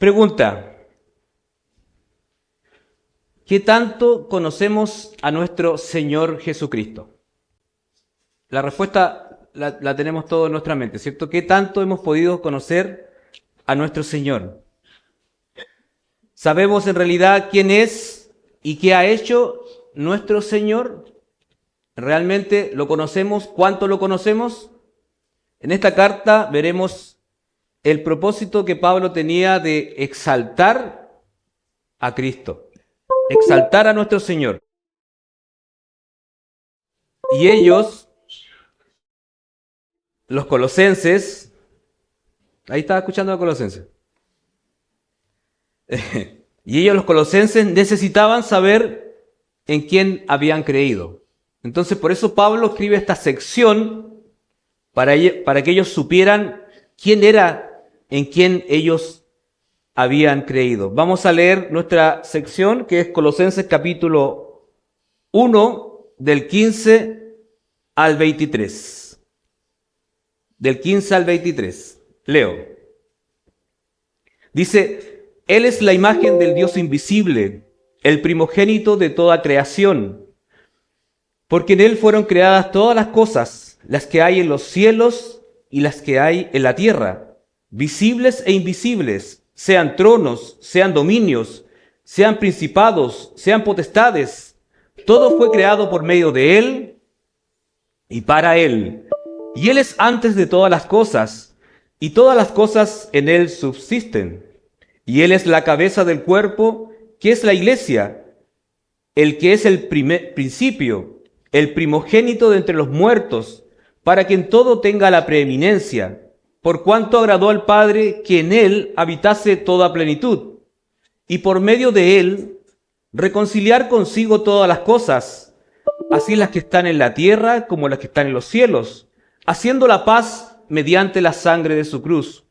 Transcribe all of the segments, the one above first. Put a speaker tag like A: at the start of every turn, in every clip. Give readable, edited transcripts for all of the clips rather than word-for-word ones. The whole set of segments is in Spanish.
A: Pregunta: ¿qué tanto conocemos a nuestro Señor Jesucristo? La respuesta la tenemos todos en nuestra mente, ¿cierto? ¿Qué tanto hemos podido conocer a nuestro Señor? ¿Sabemos en realidad quién es y qué ha hecho nuestro Señor? ¿Realmente lo conocemos? ¿Cuánto lo conocemos? En esta carta veremos el propósito que Pablo tenía de exaltar a Cristo, exaltar a nuestro Señor. Y ellos, los colosenses, ahí estaba escuchando a Colosenses, y ellos, los colosenses, necesitaban saber en quién habían creído. Entonces, por eso Pablo escribe esta sección para que ellos supieran quién era, en quién ellos habían creído. Vamos a leer nuestra sección, que es Colosenses capítulo 1, del 15 al 23. Del 15 al 23. Leo. Dice: Él es la imagen del Dios invisible, el primogénito de toda creación, porque en Él fueron creadas todas las cosas, las que hay en los cielos y las que hay en la tierra, visibles e invisibles, sean tronos, sean dominios, sean principados, sean potestades. Todo fue creado por medio de Él y para Él. Y Él es antes de todas las cosas, y todas las cosas en Él subsisten. Y Él es la cabeza del cuerpo, que es la iglesia, el que es el principio, el primogénito de entre los muertos, para que en todo tenga la preeminencia, por cuanto agradó al Padre que en Él habitase toda plenitud, y por medio de Él reconciliar consigo todas las cosas, así las que están en la tierra como las que están en los cielos, haciendo la paz mediante la sangre de su cruz.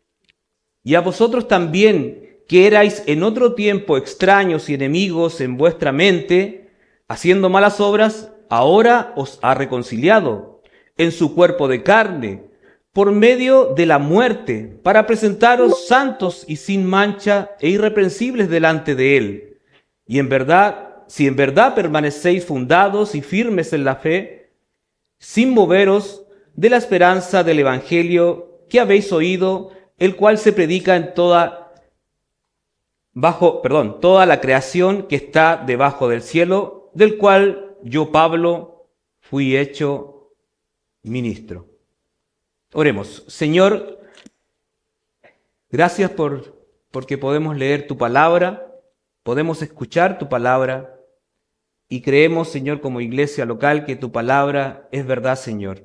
A: Y a vosotros también, que erais en otro tiempo extraños y enemigos en vuestra mente, haciendo malas obras, ahora os ha reconciliado en su cuerpo de carne, por medio de la muerte, para presentaros santos y sin mancha e irreprensibles delante de Él. Y en verdad, si en verdad permanecéis fundados y firmes en la fe, sin moveros de la esperanza del Evangelio que habéis oído, el cual se predica en toda la creación que está debajo del cielo, del cual yo, Pablo, fui hecho ministro. Oremos. Señor, gracias porque podemos leer tu palabra, podemos escuchar tu palabra, y creemos, Señor, como iglesia local, que tu palabra es verdad, Señor.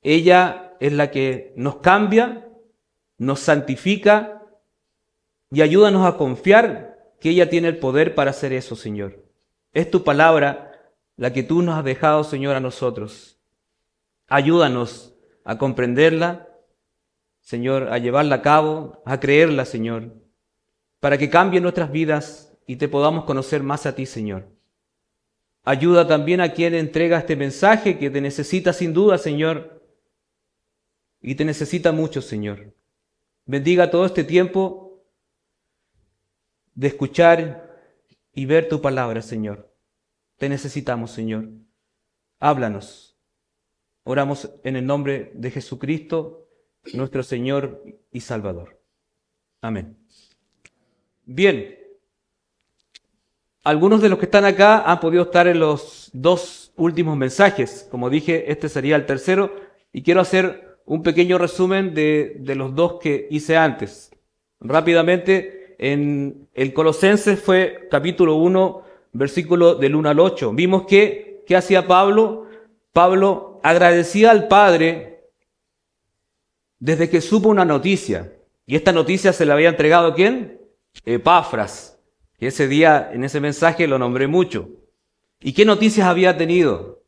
A: Ella es la que nos cambia, nos santifica, y ayúdanos a confiar que ella tiene el poder para hacer eso, Señor. Es tu palabra la que tú nos has dejado, Señor, a nosotros. Ayúdanos a comprenderla, Señor, a llevarla a cabo, a creerla, Señor, para que cambie nuestras vidas y te podamos conocer más a ti, Señor. Ayuda también a quien entrega este mensaje, que te necesita sin duda, Señor, y te necesita mucho, Señor. Bendiga todo este tiempo de escuchar y ver tu palabra, Señor. Te necesitamos, Señor. Háblanos. Oramos en el nombre de Jesucristo, nuestro Señor y Salvador. Amén. Bien. Algunos de los que están acá han podido estar en los dos últimos mensajes. Como dije, este sería el tercero, y quiero hacer un pequeño resumen de los dos que hice antes. Rápidamente, en el Colosenses fue capítulo 1, versículo del 1 al 8. Vimos que, ¿qué hacía Pablo? Pablo agradecía al Padre desde que supo una noticia. Y esta noticia se la había entregado ¿a quién? Epafras. Que ese día, en ese mensaje, lo nombré mucho. ¿Y qué noticias había tenido?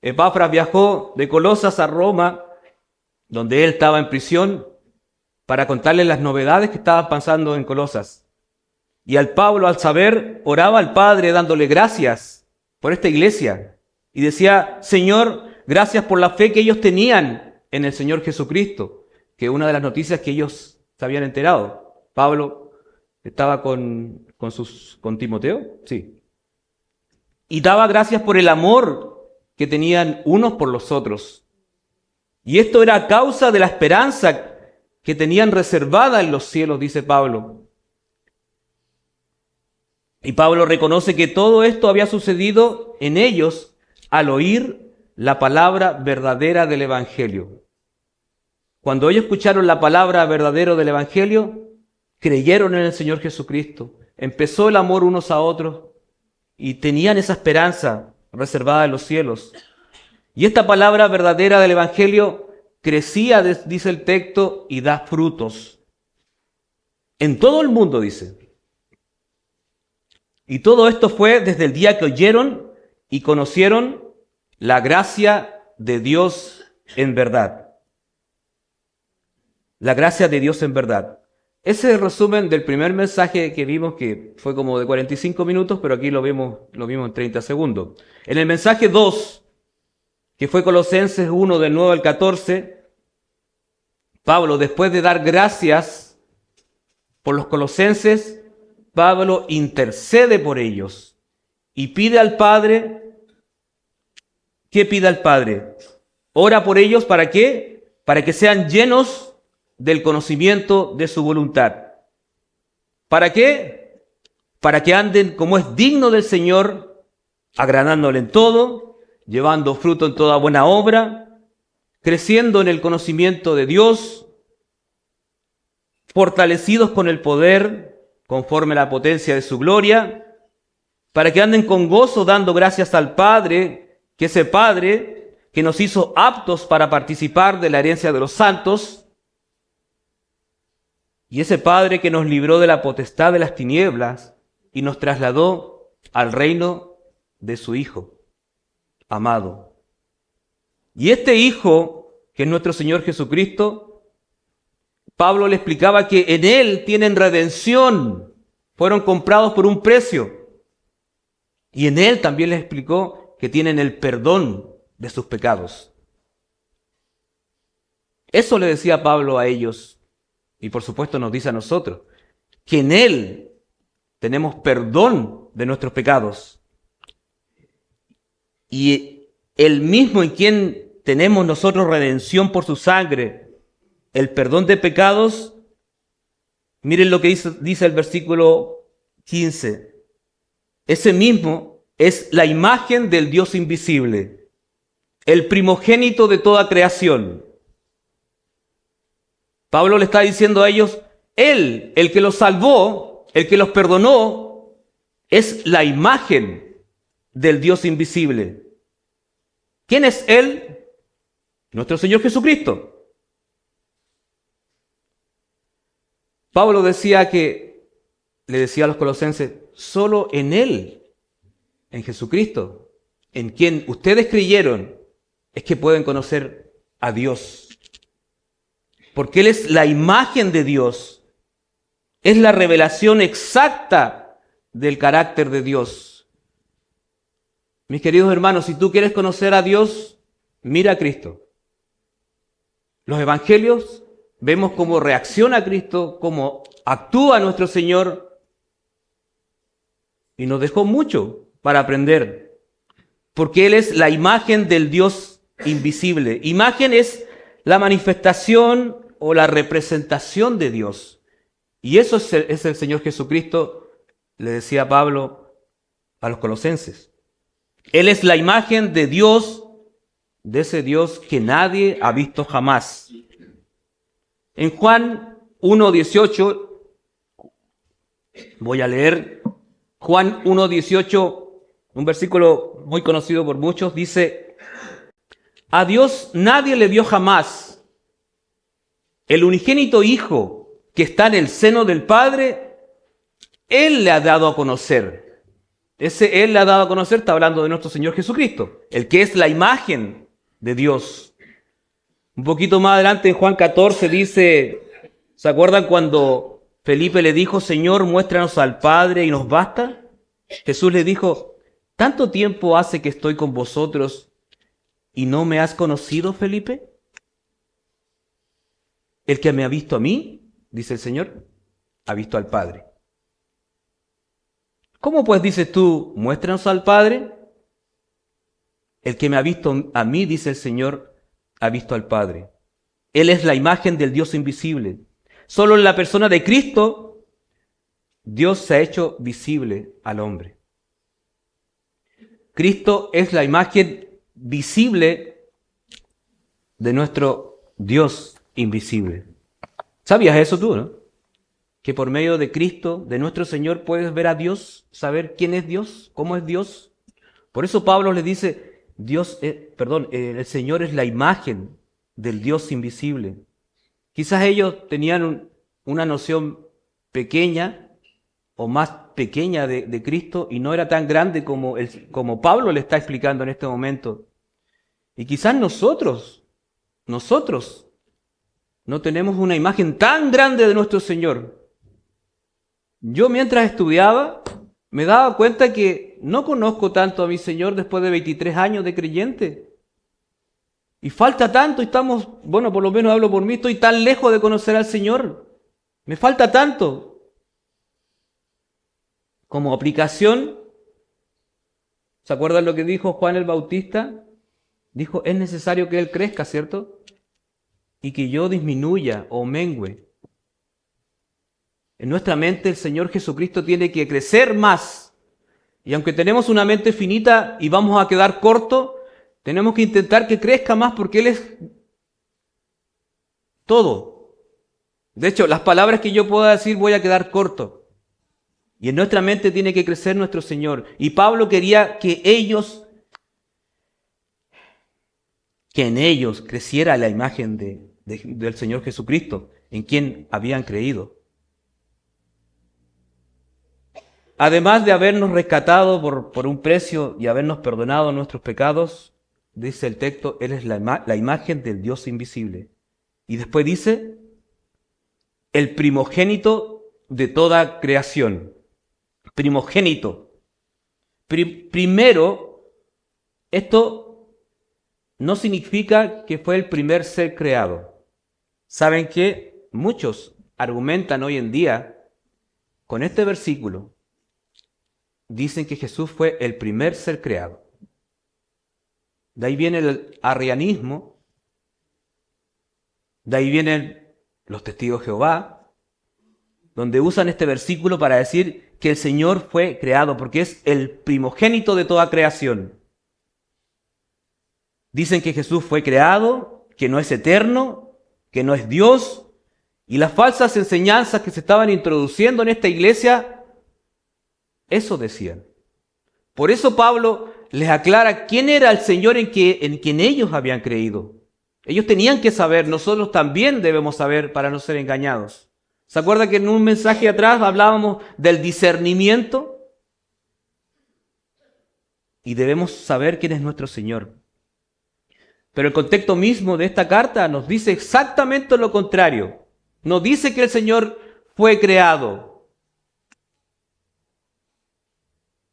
A: Epafras viajó de Colosas a Roma, donde él estaba en prisión, para contarle las novedades que estaban pasando en Colosas. Y al Pablo, al saber, oraba al Padre dándole gracias por esta iglesia. Y decía: Señor, gracias por la fe que ellos tenían en el Señor Jesucristo, que es una de las noticias que ellos se habían enterado. Pablo estaba con Timoteo, sí. Y daba gracias por el amor que tenían unos por los otros. Y esto era a causa de la esperanza que tenían reservada en los cielos, dice Pablo. Y Pablo reconoce que todo esto había sucedido en ellos al oír la palabra verdadera del Evangelio. Cuando ellos escucharon la palabra verdadera del Evangelio, creyeron en el Señor Jesucristo. Empezó el amor unos a otros y tenían esa esperanza reservada en los cielos. Y esta palabra verdadera del Evangelio crecía, dice el texto, y da frutos. En todo el mundo, dice. Y todo esto fue desde el día que oyeron y conocieron la gracia de Dios en verdad. La gracia de Dios en verdad. Ese es el resumen del primer mensaje que vimos, que fue como de 45 minutos, pero aquí lo vimos en 30 segundos. En el mensaje 2, que fue Colosenses 1, del 9 al 14, Pablo, después de dar gracias por los colosenses, Pablo intercede por ellos y pide al Padre. ¿Qué pide al Padre? Ora por ellos, ¿para qué? Para que sean llenos del conocimiento de su voluntad. ¿Para qué? Para que anden como es digno del Señor, agradándole en todo, llevando fruto en toda buena obra, creciendo en el conocimiento de Dios, fortalecidos con el poder conforme a la potencia de su gloria, para que anden con gozo dando gracias al Padre, que ese Padre que nos hizo aptos para participar de la herencia de los santos, y ese Padre que nos libró de la potestad de las tinieblas y nos trasladó al reino de su Hijo amado. Y este Hijo, que es nuestro Señor Jesucristo, Pablo le explicaba que en Él tienen redención, fueron comprados por un precio. Y en Él también les explicó que tienen el perdón de sus pecados. Eso le decía Pablo a ellos, y por supuesto nos dice a nosotros, que en Él tenemos perdón de nuestros pecados. Y el mismo en quien tenemos nosotros redención por su sangre, el perdón de pecados, miren lo que dice el versículo 15. Ese mismo es la imagen del Dios invisible, el primogénito de toda creación. Pablo le está diciendo a ellos, Él, el que los salvó, el que los perdonó, es la imagen del Dios invisible. ¿Quién es Él? Nuestro Señor Jesucristo. Pablo le decía a los colosenses, solo en Él, en Jesucristo, en quien ustedes creyeron, es que pueden conocer a Dios. Porque Él es la imagen de Dios, es la revelación exacta del carácter de Dios. Mis queridos hermanos, si tú quieres conocer a Dios, mira a Cristo. Los evangelios, vemos cómo reacciona Cristo, cómo actúa nuestro Señor, y nos dejó mucho para aprender, porque Él es la imagen del Dios invisible. Imagen es la manifestación o la representación de Dios, y eso es el Señor Jesucristo, le decía Pablo a los colosenses. Él es la imagen de Dios, de ese Dios que nadie ha visto jamás. En Juan 1:18, voy a leer Juan 1:18, un versículo muy conocido por muchos, dice, a Dios nadie le vio jamás. El unigénito Hijo que está en el seno del Padre, Él le ha dado a conocer. Ese Él le ha dado a conocer, está hablando de nuestro Señor Jesucristo, el que es la imagen de Dios. Un poquito más adelante en Juan 14 dice, ¿se acuerdan cuando Felipe le dijo, Señor, muéstranos al Padre y nos basta? Jesús le dijo, ¿tanto tiempo hace que estoy con vosotros y no me has conocido, Felipe? El que me ha visto a mí, dice el Señor, ha visto al Padre. ¿Cómo pues dices tú, muéstranos al Padre? El que me ha visto a mí, dice el Señor, ha visto al Padre. Él es la imagen del Dios invisible. Solo en la persona de Cristo, Dios se ha hecho visible al hombre. Cristo es la imagen visible de nuestro Dios invisible. ¿Sabías eso tú, no? Que por medio de Cristo, de nuestro Señor, puedes ver a Dios, saber quién es Dios, cómo es Dios. Por eso Pablo le dice, el Señor es la imagen del Dios invisible. Quizás ellos tenían una noción pequeña o más pequeña de Cristo y no era tan grande como Pablo le está explicando en este momento. Y quizás nosotros no tenemos una imagen tan grande de nuestro Señor. Yo mientras estudiaba me daba cuenta que no conozco tanto a mi Señor después de 23 años de creyente. Y falta tanto, por lo menos hablo por mí, estoy tan lejos de conocer al Señor. Me falta tanto. Como aplicación, ¿se acuerdan lo que dijo Juan el Bautista? Dijo, es necesario que Él crezca, ¿cierto? Y que yo disminuya o mengüe. En nuestra mente el Señor Jesucristo tiene que crecer más. Y aunque tenemos una mente finita y vamos a quedar corto, tenemos que intentar que crezca más porque Él es todo. De hecho, las palabras que yo pueda decir voy a quedar corto. Y en nuestra mente tiene que crecer nuestro Señor. Y Pablo quería que en ellos creciera la imagen del Señor Jesucristo, en quien habían creído. Además de habernos rescatado por un precio y habernos perdonado nuestros pecados, dice el texto, Él es la imagen del Dios invisible. Y después dice, el primogénito de toda creación. Primogénito. Primero, esto no significa que fue el primer ser creado. ¿Saben qué? Muchos argumentan hoy en día con este versículo. Dicen que Jesús fue el primer ser creado. De ahí viene el arrianismo, de ahí vienen los testigos de Jehová, donde usan este versículo para decir que el Señor fue creado, porque es el primogénito de toda creación. Dicen que Jesús fue creado, que no es eterno, que no es Dios, y las falsas enseñanzas que se estaban introduciendo en esta iglesia, eso decían. Por eso Pablo les aclara quién era el Señor en quien ellos habían creído. Ellos tenían que saber, nosotros también debemos saber para no ser engañados. ¿Se acuerda que en un mensaje atrás hablábamos del discernimiento? Y debemos saber quién es nuestro Señor. Pero el contexto mismo de esta carta nos dice exactamente lo contrario. Nos dice que el Señor fue creado.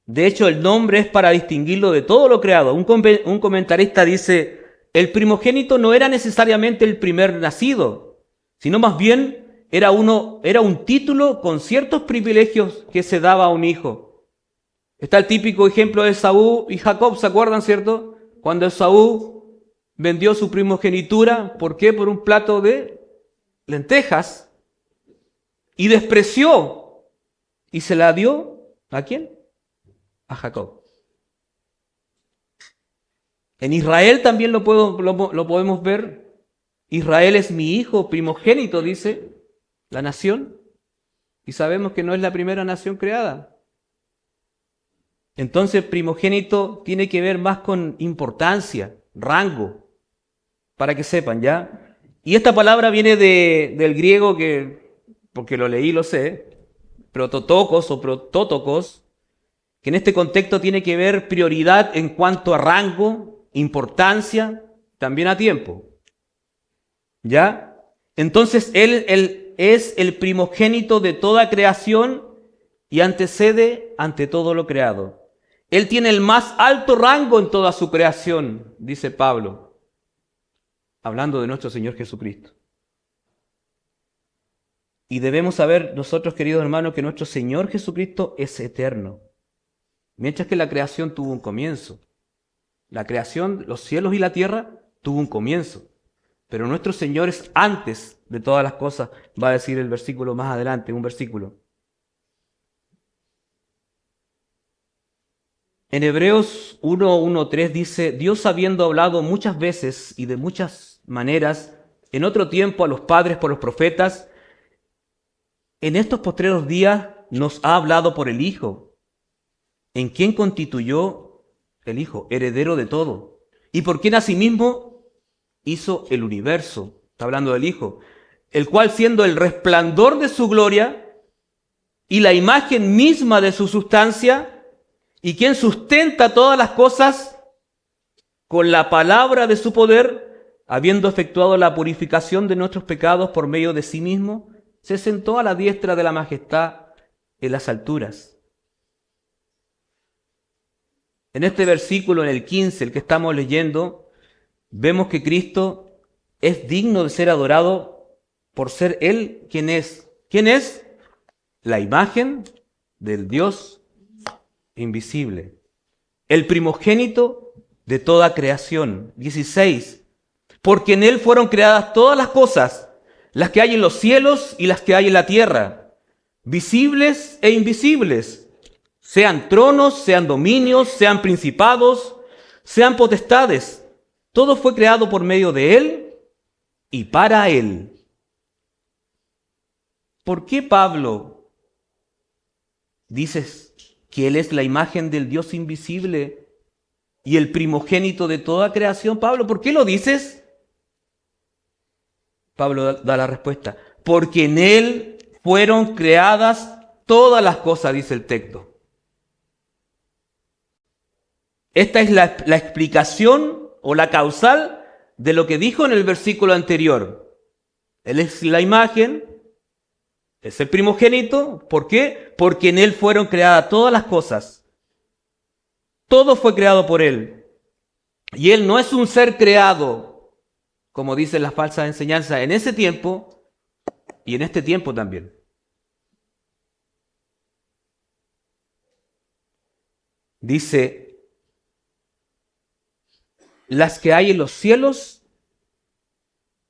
A: De hecho, el nombre es para distinguirlo de todo lo creado. Un comentarista dice, el primogénito no era necesariamente el primer nacido, sino más bien era un título con ciertos privilegios que se daba a un hijo. Está el típico ejemplo de Esaú y Jacob, ¿se acuerdan, cierto? Cuando Esaú vendió su primogenitura, ¿por qué? Por un plato de lentejas, y despreció, y se la dio, ¿a quién? A Jacob. En Israel también lo podemos ver. Israel es mi hijo primogénito, dice la nación. Y sabemos que no es la primera nación creada. Entonces, primogénito tiene que ver más con importancia, rango, para que sepan, ¿ya? Y esta palabra viene del griego porque lo leí, lo sé, prototokos o protótokos, que en este contexto tiene que ver prioridad en cuanto a rango, importancia, también a tiempo. ¿Ya? Entonces, Él es el primogénito de toda creación y antecede ante todo lo creado. Él tiene el más alto rango en toda su creación, dice Pablo, hablando de nuestro Señor Jesucristo. Y debemos saber nosotros, queridos hermanos, que nuestro Señor Jesucristo es eterno. Mientras que la creación tuvo un comienzo. La creación, los cielos y la tierra, tuvo un comienzo. Pero nuestro Señor es antes de todas las cosas, va a decir el versículo más adelante, un versículo. En Hebreos 1:1-3 dice, Dios habiendo hablado muchas veces y de muchas maneras, en otro tiempo a los padres por los profetas, en estos postreros días nos ha hablado por el Hijo, en quien constituyó el Hijo, heredero de todo, y por quien asimismo hizo el universo, está hablando del Hijo, el cual siendo el resplandor de su gloria y la imagen misma de su sustancia, y quien sustenta todas las cosas con la palabra de su poder, habiendo efectuado la purificación de nuestros pecados por medio de sí mismo, se sentó a la diestra de la majestad en las alturas. En este versículo, en el 15, el que estamos leyendo, vemos que Cristo es digno de ser adorado por ser Él quien es. ¿Quién es? La imagen del Dios invisible, el primogénito de toda creación. 16. Porque en Él fueron creadas todas las cosas, las que hay en los cielos y las que hay en la tierra, visibles e invisibles, sean tronos, sean dominios, sean principados, sean potestades. Todo fue creado por medio de Él y para Él. ¿Por qué Pablo dices que Él es la imagen del Dios invisible y el primogénito de toda creación? Pablo, ¿por qué lo dices? Pablo da la respuesta. Porque en Él fueron creadas todas las cosas, dice el texto. Esta es la explicación o la causal de lo que dijo en el versículo anterior. Él es la imagen, es el primogénito. ¿Por qué? Porque en Él fueron creadas todas las cosas. Todo fue creado por Él. Y Él no es un ser creado, como dicen las falsas enseñanzas, en ese tiempo y en este tiempo también. Dice, las que hay en los cielos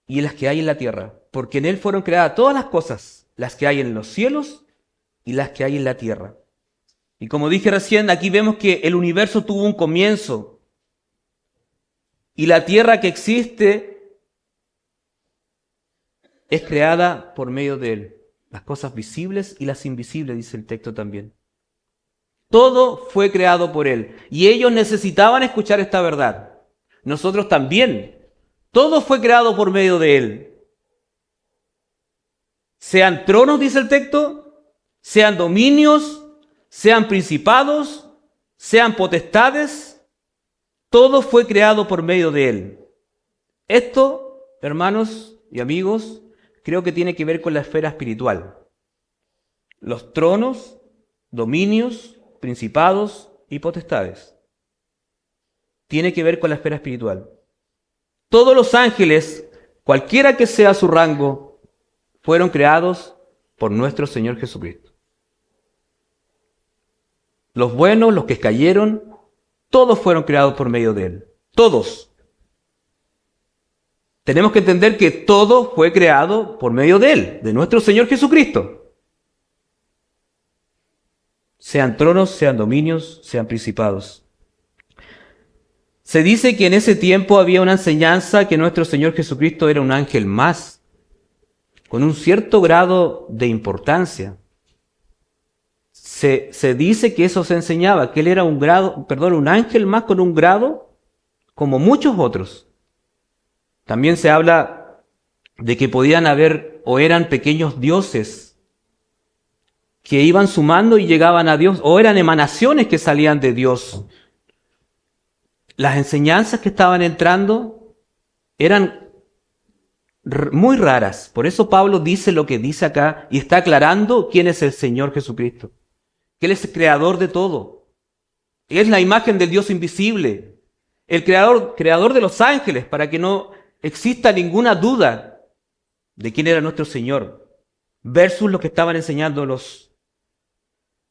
A: y las que hay en la tierra. Porque en Él fueron creadas todas las cosas, las que hay en los cielos y las que hay en la tierra. Y como dije recién, aquí vemos que el universo tuvo un comienzo. Y la tierra que existe es creada por medio de Él. Las cosas visibles y las invisibles, dice el texto también. Todo fue creado por Él. Y ellos necesitaban escuchar esta verdad. Nosotros también. Todo fue creado por medio de Él. Sean tronos, dice el texto, sean dominios, sean principados, sean potestades, todo fue creado por medio de Él. Esto, hermanos y amigos, creo que tiene que ver con la esfera espiritual. Los tronos, dominios, principados y potestades. Tiene que ver con la esfera espiritual. Todos los ángeles, cualquiera que sea su rango, fueron creados por nuestro Señor Jesucristo. Los buenos, los que cayeron, todos fueron creados por medio de Él. Todos. Tenemos que entender que todo fue creado por medio de Él, de nuestro Señor Jesucristo. Sean tronos, sean dominios, sean principados. Se dice que en ese tiempo había una enseñanza que nuestro Señor Jesucristo era un ángel más, con un cierto grado de importancia. Se dice que eso se enseñaba, que Él era un ángel más con un grado como muchos otros. También se habla de que podían haber o eran pequeños dioses que iban sumando y llegaban a Dios, o eran emanaciones que salían de Dios. Las enseñanzas que estaban entrando eran muy raras. Por eso Pablo dice lo que dice acá y está aclarando quién es el Señor Jesucristo. Que Él es el creador de todo. Él es la imagen del Dios invisible. El creador de los ángeles, para que no exista ninguna duda de quién era nuestro Señor. versus lo que estaban enseñando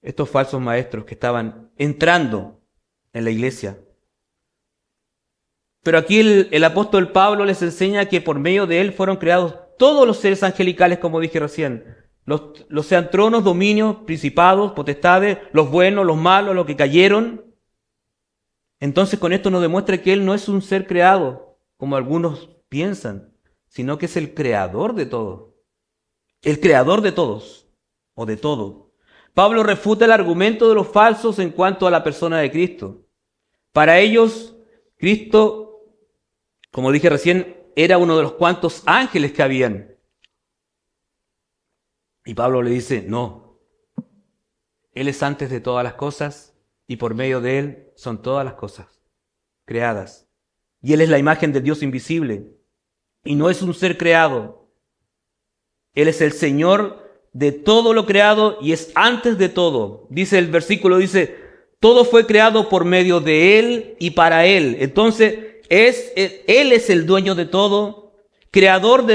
A: estos falsos maestros que estaban entrando en la iglesia. Pero aquí el apóstol Pablo les enseña que por medio de él fueron creados todos los seres angelicales, como dije recién. Los sean tronos, dominios, principados, potestades, los buenos, los malos, los que cayeron. Entonces con esto nos demuestra que él no es un ser creado, como algunos piensan, sino que es el creador de todo. El creador de todos, o de todo. Pablo refuta el argumento de los falsos en cuanto a la persona de Cristo. Para ellos, Cristo, como dije recién, era uno de los cuantos ángeles que habían. Y Pablo le dice, no, Él es antes de todas las cosas y por medio de Él son todas las cosas creadas. Y Él es la imagen del Dios invisible y no es un ser creado. Él es el Señor de todo lo creado y es antes de todo. Dice el versículo, dice, todo fue creado por medio de Él y para Él. Entonces, Él es el dueño de todo, creador,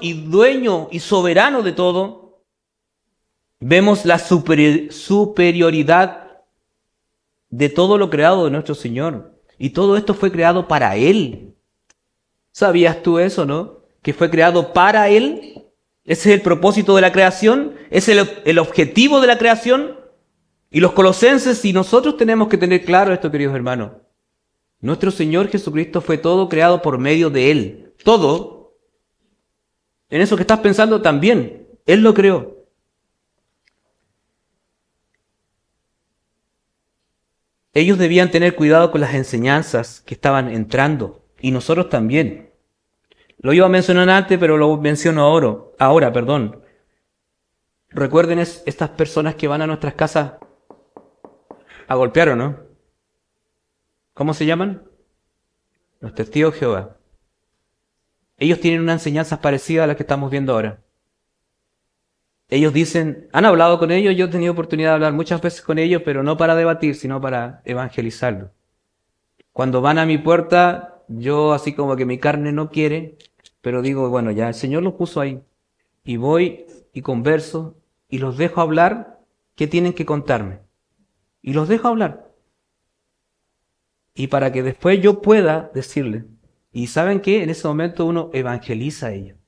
A: y dueño y soberano de todo. Vemos la superioridad de todo lo creado de nuestro Señor. Y todo esto fue creado para Él. ¿Sabías tú eso, no? Que fue creado para Él. Ese es el propósito de la creación. Es el objetivo de la creación. Y los colosenses y nosotros tenemos que tener claro esto, queridos hermanos. Nuestro Señor Jesucristo fue todo creado por medio de Él. Todo. En eso que estás pensando también. Él lo creó. Ellos debían tener cuidado con las enseñanzas que estaban entrando. Y nosotros también. Lo iba a mencionar antes, pero lo menciono ahora. Recuerden estas personas que van a nuestras casas a golpear, ¿o no? ¿Cómo se llaman? Los testigos de Jehová. Ellos tienen una enseñanza parecida a la que estamos viendo ahora. Ellos dicen, han hablado con ellos, yo he tenido oportunidad de hablar muchas veces con ellos, pero no para debatir, sino para evangelizarlos. Cuando van a mi puerta, yo así como que mi carne no quiere, pero digo, bueno, ya el Señor los puso ahí. Y voy y converso y los dejo hablar qué tienen que contarme. Y los dejo hablar. Y para que después yo pueda decirle. Y ¿saben qué? En ese momento uno evangeliza a ellos.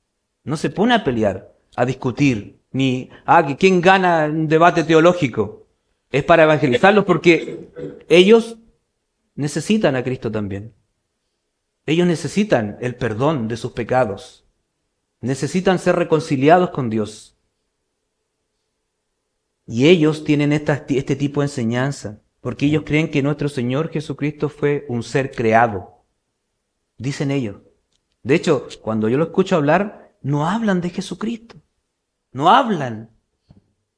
A: No se pone a pelear, a discutir, ni que quién gana un debate teológico. Es para evangelizarlos porque ellos necesitan a Cristo también. Ellos necesitan el perdón de sus pecados. Necesitan ser reconciliados con Dios. Y ellos tienen este tipo de enseñanza, porque ellos creen que nuestro Señor Jesucristo fue un ser creado. Dicen ellos. De hecho, cuando yo lo escucho hablar, no hablan de Jesucristo. No hablan.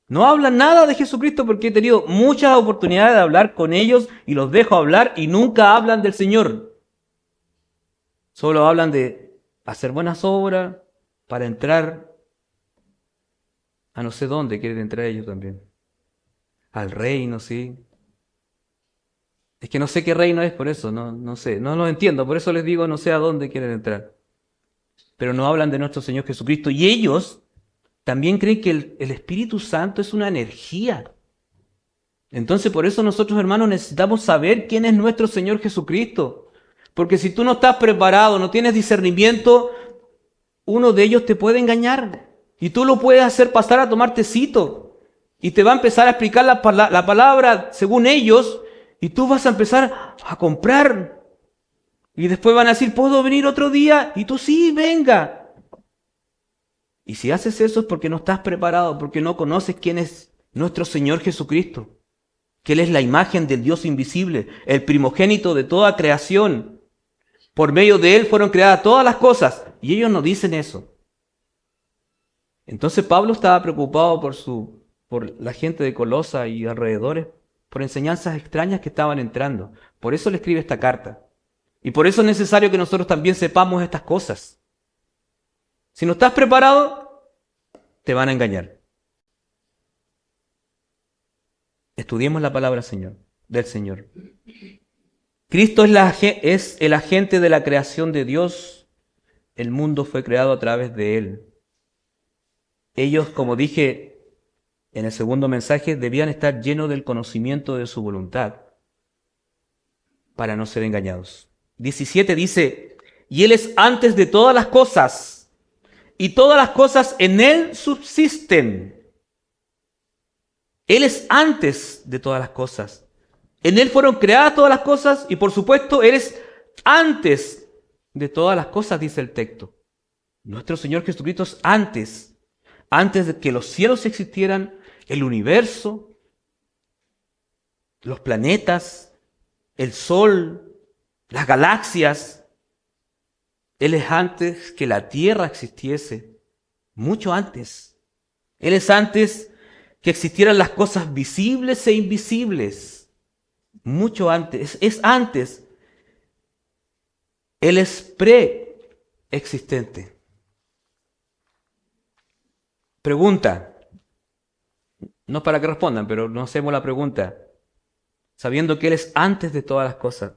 A: No hablan nada de Jesucristo porque he tenido muchas oportunidades de hablar con ellos y los dejo hablar y nunca hablan del Señor. Solo hablan de hacer buenas obras para entrar a no sé dónde quieren entrar ellos también. Al reino, sí. Es que no sé qué reino es, por eso, no sé, no lo entiendo, por eso les digo, no sé a dónde quieren entrar. Pero no hablan de nuestro Señor Jesucristo. Y ellos también creen que el Espíritu Santo es una energía. Entonces, por eso nosotros, hermanos, necesitamos saber quién es nuestro Señor Jesucristo. Porque si tú no estás preparado, no tienes discernimiento, uno de ellos te puede engañar. Y tú lo puedes hacer pasar a tomar tecito. Y te va a empezar a explicar la palabra según ellos. Y tú vas a empezar a comprar. Y después van a decir, ¿puedo venir otro día? Y tú sí, venga. Y si haces eso es porque no estás preparado, porque no conoces quién es nuestro Señor Jesucristo. Que Él es la imagen del Dios invisible, el primogénito de toda creación. Por medio de Él fueron creadas todas las cosas. Y ellos no dicen eso. Entonces Pablo estaba preocupado por la gente de Colosa y alrededores, por enseñanzas extrañas que estaban entrando. Por eso le escribe esta carta. Y por eso es necesario que nosotros también sepamos estas cosas. Si no estás preparado, te van a engañar. Estudiemos la palabra del Señor. Cristo es el agente de la creación de Dios. El mundo fue creado a través de Él. Ellos, como dije en el segundo mensaje, debían estar llenos del conocimiento de su voluntad para no ser engañados. 17 dice, y Él es antes de todas las cosas, y todas las cosas en Él subsisten. Él es antes de todas las cosas. En Él fueron creadas todas las cosas y por supuesto Él es antes de todas las cosas, dice el texto. Nuestro Señor Jesucristo es antes de que los cielos existieran, el universo, los planetas, el sol, las galaxias. Él es antes que la tierra existiese, mucho antes. Él es antes que existieran las cosas visibles e invisibles, mucho antes. Es antes. Él es preexistente. Pregunta, no para que respondan, pero nos hacemos la pregunta, sabiendo que Él es antes de todas las cosas.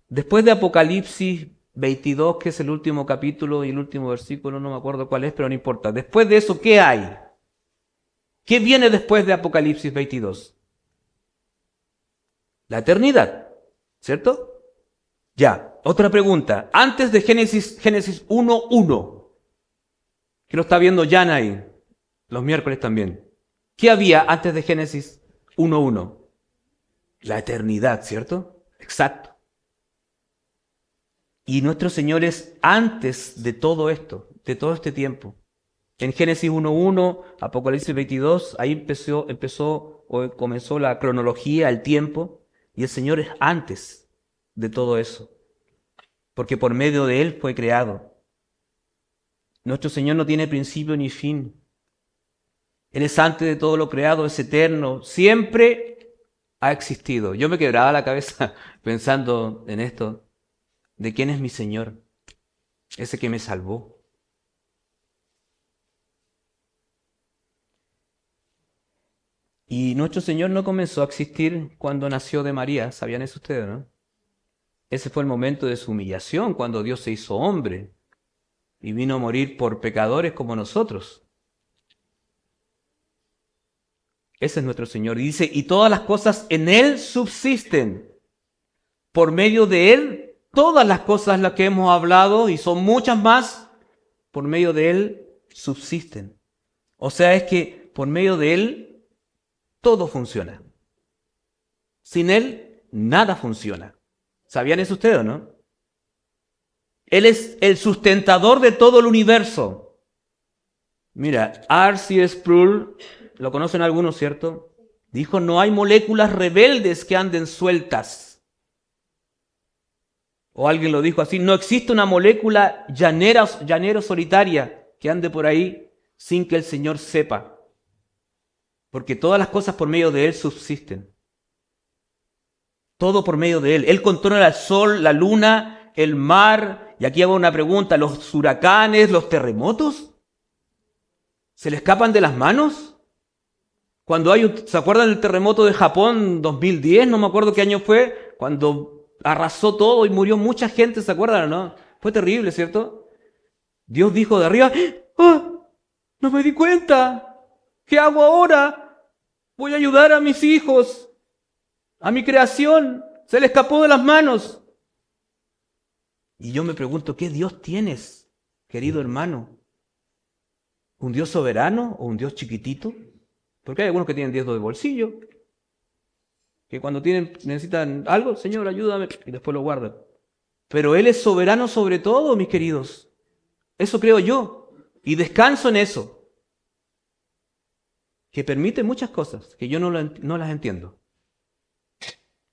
A: Después de Apocalipsis 22, que es el último capítulo y el último versículo, no me acuerdo cuál es, pero no importa. Después de eso, ¿qué hay? ¿Qué viene después de Apocalipsis 22? La eternidad, ¿cierto? Ya, otra pregunta. Antes de Génesis 1:1, que lo está viendo Jan ahí, los miércoles también. ¿Qué había antes de Génesis 1:1? La eternidad, ¿cierto? Exacto. Y nuestro Señor es antes de todo esto, de todo este tiempo. En Génesis 1:1, Apocalipsis 22, ahí comenzó la cronología, el tiempo, y el Señor es antes de todo eso, porque por medio de Él fue creado. Nuestro Señor no tiene principio ni fin. Él es antes de todo lo creado, es eterno, siempre ha existido. Yo me quebraba la cabeza pensando en esto. ¿De quién es mi Señor? Ese que me salvó. Y nuestro Señor no comenzó a existir cuando nació de María. ¿Sabían eso ustedes, no? Ese fue el momento de su humillación, cuando Dios se hizo hombre y vino a morir por pecadores como nosotros. Ese es nuestro Señor. Y dice, y todas las cosas en Él subsisten. Por medio de Él, todas las cosas las que hemos hablado, y son muchas más, por medio de Él subsisten. O sea, es que por medio de Él todo funciona. Sin Él, nada funciona. ¿Sabían eso ustedes o no? Él es el sustentador de todo el universo. Mira, R.C. Sproul, lo conocen algunos, ¿cierto? Dijo, no hay moléculas rebeldes que anden sueltas. O alguien lo dijo así, no existe una molécula llanero solitaria que ande por ahí sin que el Señor sepa. Porque todas las cosas por medio de Él subsisten. Todo por medio de Él. Él controla el sol, la luna, el mar. Y aquí hago una pregunta, ¿los huracanes, los terremotos? ¿Se le escapan de las manos? Cuando ¿se acuerdan del terremoto de Japón 2010? No me acuerdo qué año fue, cuando arrasó todo y murió mucha gente, ¿se acuerdan o no? Fue terrible, ¿cierto? Dios dijo de arriba, ¡oh! No me di cuenta. ¿Qué hago ahora? Voy a ayudar a mis hijos, a mi creación. Se le escapó de las manos. Y yo me pregunto, ¿qué Dios tienes, querido hermano? ¿Un Dios soberano o un Dios chiquitito? Porque hay algunos que tienen dedos de bolsillo, que cuando necesitan algo, Señor, ayúdame, y después lo guardan. Pero Él es soberano sobre todo, mis queridos. Eso creo yo. Y descanso en eso. Que permite muchas cosas que yo no las entiendo.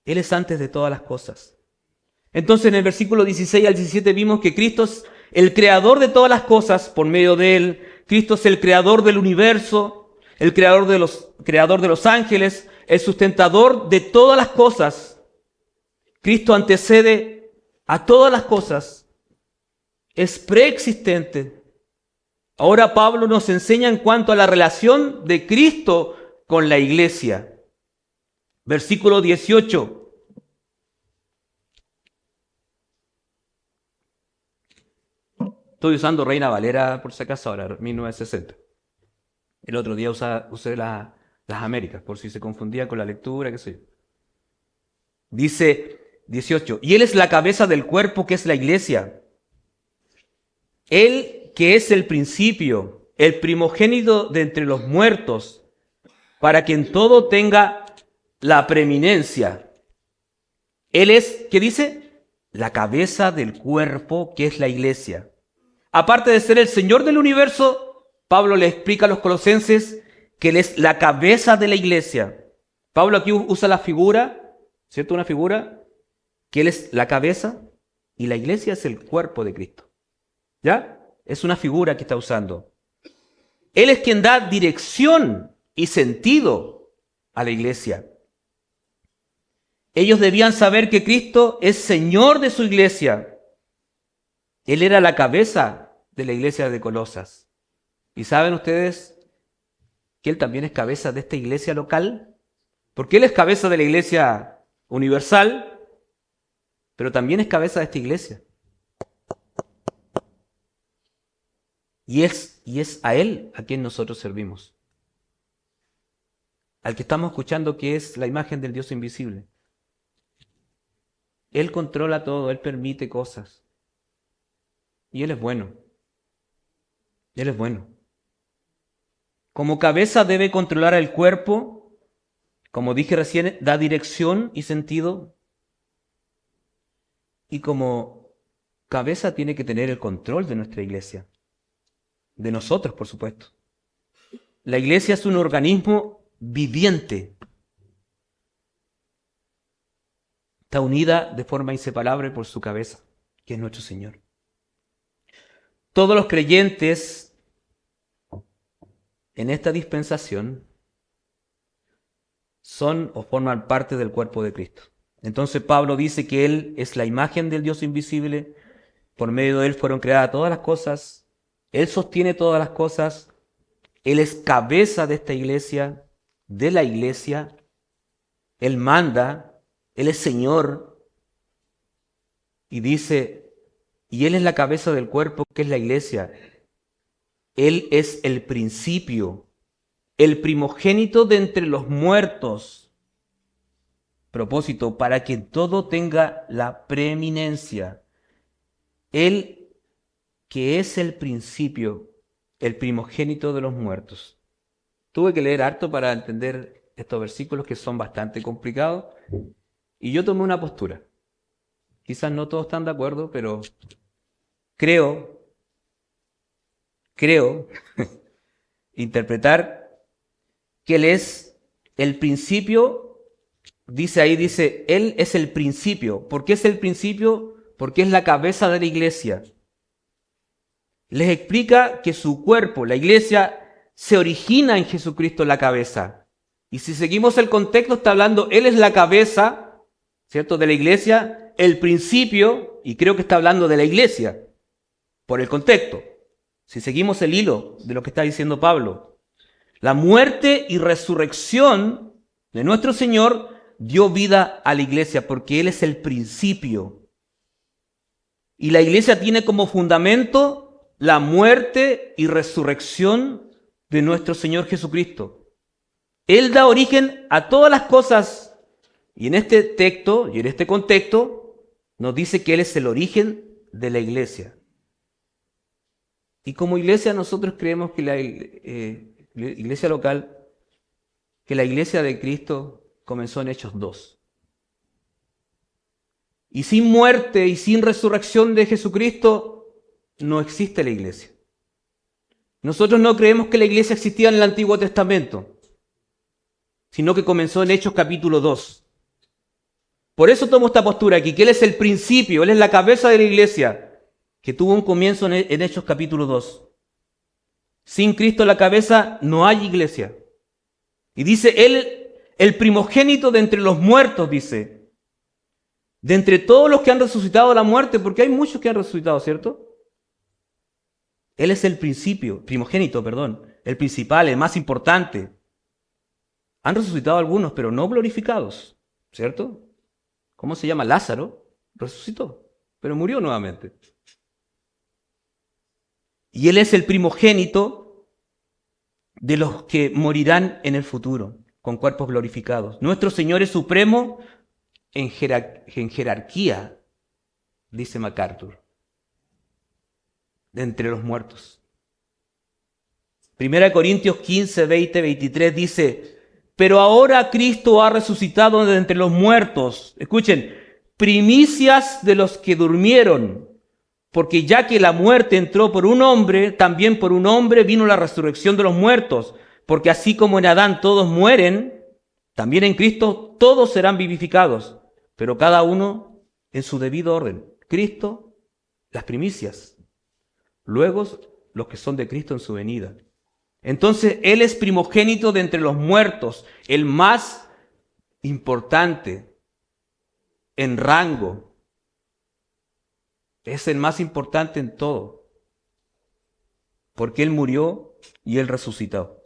A: Él es antes de todas las cosas. Entonces en el versículo 16 al 17 vimos que Cristo es el creador de todas las cosas por medio de Él. Cristo es el creador del universo, el creador de los ángeles, el sustentador de todas las cosas. Cristo antecede a todas las cosas. Es preexistente. Ahora Pablo nos enseña en cuanto a la relación de Cristo con la iglesia. Versículo 18. Estoy usando Reina Valera por si acaso ahora, 1960. El otro día usé las Américas, por si se confundía con la lectura, qué sé yo. Dice 18, y Él es la cabeza del cuerpo que es la iglesia. Él que es el principio, el primogénito de entre los muertos, para que en todo tenga la preeminencia. Él es, ¿qué dice? La cabeza del cuerpo que es la iglesia. Aparte de ser el Señor del universo, Pablo le explica a los colosenses que Él es la cabeza de la iglesia. Pablo aquí usa la figura, ¿cierto? Una figura, que Él es la cabeza y la iglesia es el cuerpo de Cristo. ¿Ya? Es una figura que está usando. Él es quien da dirección y sentido a la iglesia. Ellos debían saber que Cristo es Señor de su iglesia. Él era la cabeza de la iglesia de Colosas. ¿Y saben ustedes que Él también es cabeza de esta iglesia local? Porque Él es cabeza de la iglesia universal, pero también es cabeza de esta iglesia. Y es a Él a quien nosotros servimos. Al que estamos escuchando, que es la imagen del Dios invisible. Él controla todo, Él permite cosas. Y Él es bueno. Él es bueno. Como cabeza debe controlar el cuerpo. Como dije recién, da dirección y sentido. Y como cabeza tiene que tener el control de nuestra iglesia. De nosotros, por supuesto. La iglesia es un organismo viviente. Está unida de forma inseparable por su cabeza, que es nuestro Señor. Todos los creyentes en esta dispensación son o forman parte del cuerpo de Cristo. Entonces Pablo dice que Él es la imagen del Dios invisible, por medio de Él fueron creadas todas las cosas, Él sostiene todas las cosas, Él es cabeza de esta iglesia, de la iglesia, Él manda, Él es Señor, y dice, y Él es la cabeza del cuerpo que es la iglesia, Él es el principio, el primogénito de entre los muertos. Propósito, para que todo tenga la preeminencia. Él que es el principio, el primogénito de los muertos. Tuve que leer harto para entender estos versículos que son bastante complicados y yo tomé una postura. Quizás no todos están de acuerdo, pero creo interpretar que Él es el principio. Dice, Él es el principio. ¿Por qué es el principio? Porque es la cabeza de la iglesia. Les explica que su cuerpo, la iglesia, se origina en Jesucristo la cabeza. Y si seguimos el contexto, está hablando, Él es la cabeza, ¿cierto?, de la iglesia, el principio, y creo que está hablando de la iglesia, por el contexto. Si seguimos el hilo de lo que está diciendo Pablo, la muerte y resurrección de nuestro Señor dio vida a la iglesia porque Él es el principio. Y la iglesia tiene como fundamento la muerte y resurrección de nuestro Señor Jesucristo. Él da origen a todas las cosas. Y en este texto y en este contexto nos dice que Él es el origen de la iglesia. Y como iglesia nosotros creemos que la iglesia local, que la iglesia de Cristo comenzó en Hechos 2. Y sin muerte y sin resurrección de Jesucristo no existe la iglesia. Nosotros no creemos que la iglesia existía en el Antiguo Testamento, sino que comenzó en Hechos capítulo 2. Por eso tomo esta postura aquí, que Él es el principio, Él es la cabeza de la iglesia, que tuvo un comienzo en Hechos capítulo 2. Sin Cristo la cabeza no hay iglesia. Y dice Él, el primogénito de entre los muertos, dice. De entre todos los que han resucitado de la muerte, porque hay muchos que han resucitado, ¿cierto? Él es el primogénito, el principal, el más importante. Han resucitado algunos, pero no glorificados, ¿cierto? ¿Cómo se llama? Lázaro resucitó, pero murió nuevamente. Y Él es el primogénito de los que morirán en el futuro, con cuerpos glorificados. Nuestro Señor es supremo en jerarquía, dice MacArthur, de entre los muertos. 1 Corintios 15, 20, 23 dice, pero ahora Cristo ha resucitado de entre los muertos. Escuchen, primicias de los que durmieron, porque ya que la muerte entró por un hombre, también por un hombre vino la resurrección de los muertos, porque así como en Adán todos mueren, también en Cristo todos serán vivificados, pero cada uno en su debido orden. Cristo, las primicias, luego los que son de Cristo en su venida. Entonces, Él es primogénito de entre los muertos, el más importante en rango. Es el más importante en todo. Porque Él murió y Él resucitó.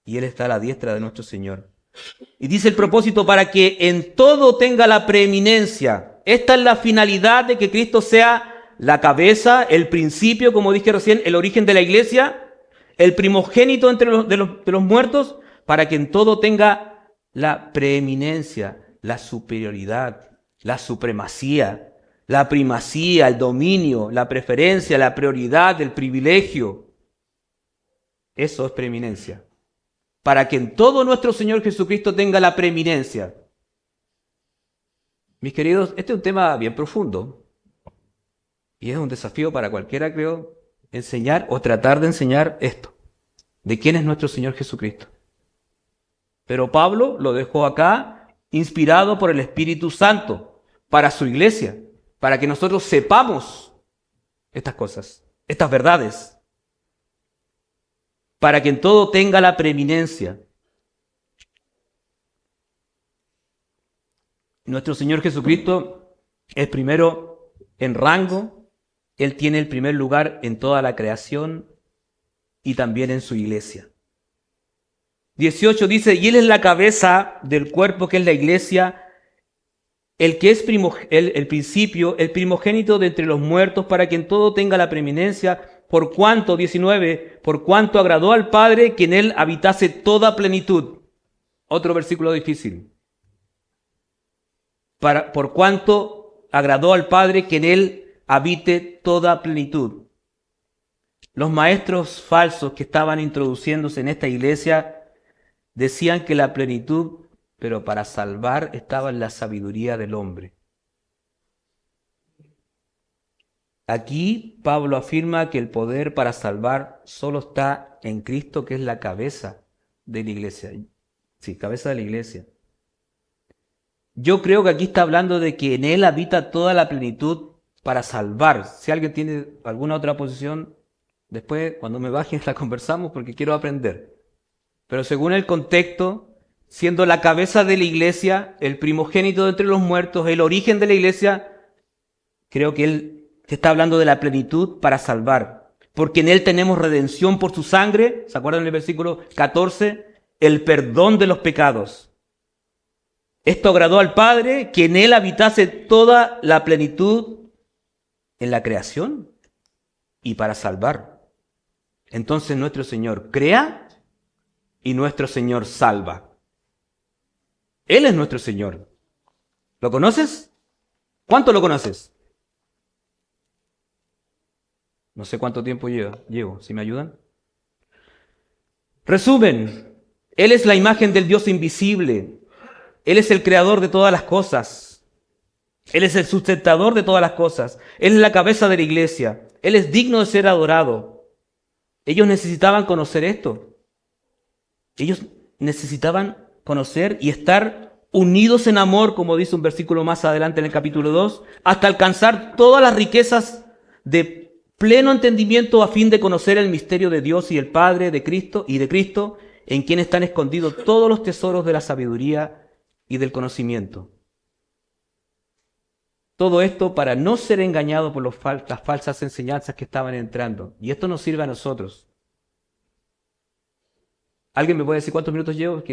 A: Y Él está a la diestra de nuestro Señor. Y dice el propósito para que en todo tenga la preeminencia. Esta es la finalidad de que Cristo sea la cabeza, el principio, como dije recién, el origen de la iglesia, el primogénito entre los muertos, para que en todo tenga la preeminencia, la superioridad, la supremacía, la primacía, el dominio, la preferencia, la prioridad, el privilegio. Eso es preeminencia. Para que en todo nuestro Señor Jesucristo tenga la preeminencia. Mis queridos, este es un tema bien profundo. Y es un desafío para cualquiera, creo, enseñar o tratar de enseñar esto. De quién es nuestro Señor Jesucristo. Pero Pablo lo dejó acá, inspirado por el Espíritu Santo, para su iglesia, para que nosotros sepamos estas cosas, estas verdades, para que en todo tenga la preeminencia. Nuestro Señor Jesucristo es primero en rango. Él tiene el primer lugar en toda la creación y también en su iglesia. 18 dice, y Él es la cabeza del cuerpo que es la iglesia, el que es el principio, el primogénito de entre los muertos, para que en todo tenga la preeminencia, por cuanto, 19, por cuanto agradó al Padre que en Él habitase toda plenitud. Otro versículo difícil. Por cuanto agradó al Padre que en Él habite toda plenitud. Los maestros falsos que estaban introduciéndose en esta iglesia decían que la plenitud, pero para salvar, estaba en la sabiduría del hombre. Aquí Pablo afirma que el poder para salvar solo está en Cristo, que es la cabeza de la iglesia. Sí, cabeza de la iglesia. Yo creo que aquí está hablando de que en Él habita toda la plenitud para salvar. Si alguien tiene alguna otra posición, después cuando me bajen la conversamos porque quiero aprender. Pero según el contexto, siendo la cabeza de la iglesia, el primogénito de entre los muertos, el origen de la iglesia, creo que Él está hablando de la plenitud para salvar. Porque en Él tenemos redención por su sangre, ¿se acuerdan del versículo 14? El perdón de los pecados. Esto agradó al Padre, que en Él habitase toda la plenitud en la creación y para salvar. Entonces nuestro Señor crea y nuestro Señor salva. Él es nuestro Señor. ¿Lo conoces? ¿Cuánto lo conoces? No sé cuánto tiempo llevo. ¿Si me ayudan? Resumen. Él es la imagen del Dios invisible. Él es el creador de todas las cosas. Él es el sustentador de todas las cosas. Él es la cabeza de la iglesia. Él es digno de ser adorado. Ellos necesitaban conocer esto. Ellos necesitaban conocer y estar unidos en amor, como dice un versículo más adelante en el capítulo 2, hasta alcanzar todas las riquezas de pleno entendimiento a fin de conocer el misterio de Dios y el Padre, de Cristo y de Cristo, en quien están escondidos todos los tesoros de la sabiduría y del conocimiento. Todo esto para no ser engañado por las falsas enseñanzas que estaban entrando. Y esto nos sirve a nosotros. ¿Alguien me puede decir cuántos minutos llevo?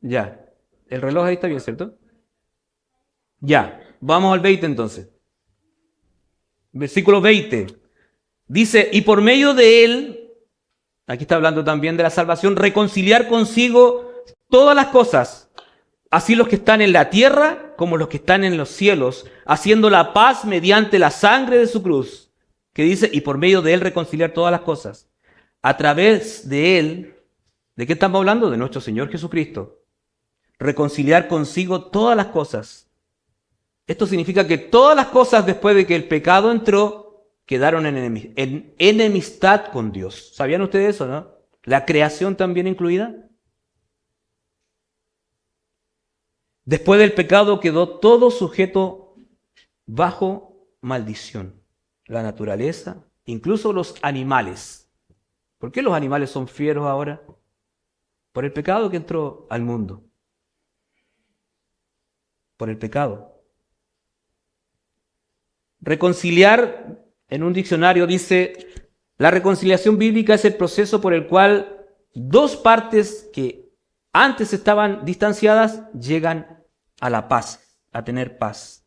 A: Ya. El reloj ahí está bien, ¿cierto? Ya. Vamos al 20 entonces. Versículo 20. Dice, y por medio de él, aquí está hablando también de la salvación, reconciliar consigo todas las cosas, así los que están en la tierra como los que están en los cielos, haciendo la paz mediante la sangre de su cruz, que dice, y por medio de él reconciliar todas las cosas. A través de él, ¿de qué estamos hablando? De nuestro Señor Jesucristo. Reconciliar consigo todas las cosas. Esto significa que todas las cosas después de que el pecado entró, quedaron en enemistad con Dios. ¿Sabían ustedes eso, no? La creación también incluida. Después del pecado quedó todo sujeto bajo maldición. La naturaleza, incluso los animales. ¿Por qué los animales son fieros ahora? Por el pecado que entró al mundo. Por el pecado. Reconciliar, en un diccionario dice, la reconciliación bíblica es el proceso por el cual dos partes que antes estaban distanciadas llegan a la paz, a tener paz.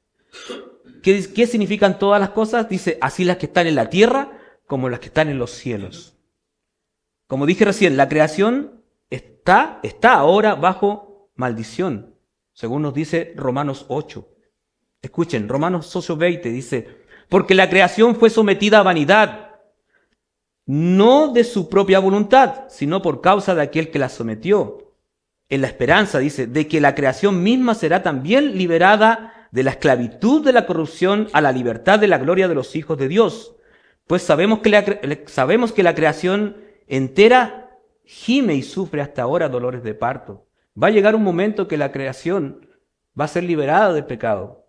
A: ¿Qué significan todas las cosas? Dice, así las que están en la tierra como las que están en los cielos. Como dije recién, la creación está ahora bajo maldición, según nos dice Romanos 8. Escuchen, Romanos 8:20 dice, porque la creación fue sometida a vanidad, no de su propia voluntad, sino por causa de aquel que la sometió. En la esperanza, dice, de que la creación misma será también liberada de la esclavitud de la corrupción a la libertad de la gloria de los hijos de Dios. Pues sabemos que la creación entera gime y sufre hasta ahora dolores de parto. Va a llegar un momento que la creación va a ser liberada del pecado.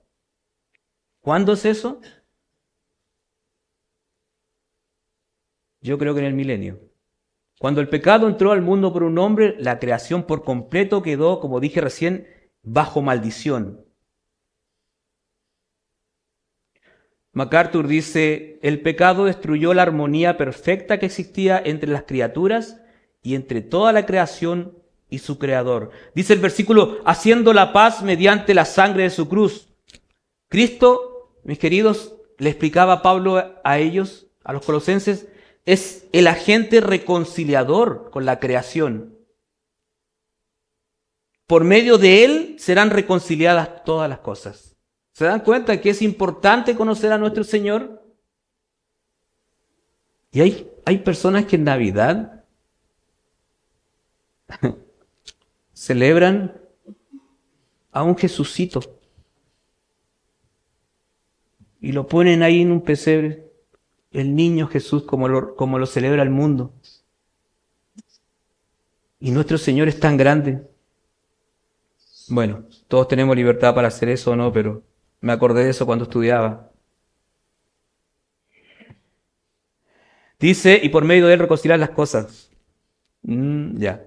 A: ¿Cuándo es eso? Yo creo que en el milenio. Cuando el pecado entró al mundo por un hombre, la creación por completo quedó, como dije recién, bajo maldición. MacArthur dice, el pecado destruyó la armonía perfecta que existía entre las criaturas y entre toda la creación y su creador. Dice el versículo, haciendo la paz mediante la sangre de su cruz. Cristo, mis queridos, le explicaba Pablo a ellos, a los colosenses, es el agente reconciliador con la creación. Por medio de él serán reconciliadas todas las cosas. ¿Se dan cuenta que es importante conocer a nuestro Señor? Y hay personas que en Navidad celebran a un Jesucito y lo ponen ahí en un pesebre, el niño Jesús como lo celebra el mundo. Y nuestro Señor es tan grande. Bueno, todos tenemos libertad para hacer eso o no, pero me acordé de eso cuando estudiaba. Dice, y por medio de él reconciliar las cosas. Ya.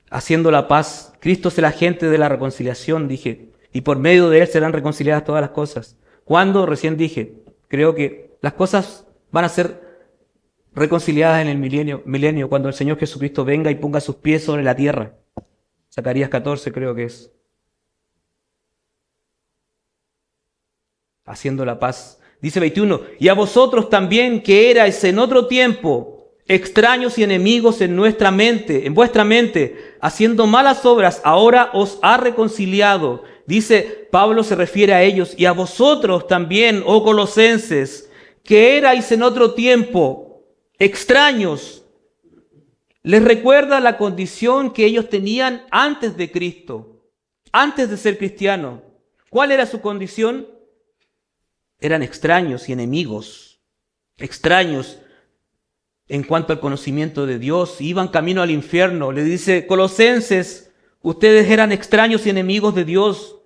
A: Haciendo la paz. Cristo es el agente de la reconciliación, dije. Y por medio de él serán reconciliadas todas las cosas. ¿Cuándo? Recién dije. Creo que las cosas van a ser reconciliadas en el milenio, cuando el Señor Jesucristo venga y ponga sus pies sobre la tierra. Zacarías 14 creo que es. Haciendo la paz. Dice 21, y a vosotros también que erais en otro tiempo extraños y enemigos en vuestra mente, haciendo malas obras, ahora os ha reconciliado. Dice, Pablo se refiere a ellos, y a vosotros también, oh colosenses, que erais en otro tiempo extraños. Les recuerda la condición que ellos tenían antes de Cristo, antes de ser cristianos. ¿Cuál era su condición? Eran extraños y enemigos, extraños en cuanto al conocimiento de Dios, iban camino al infierno. Le dice, colosenses, ustedes eran extraños y enemigos de Dios.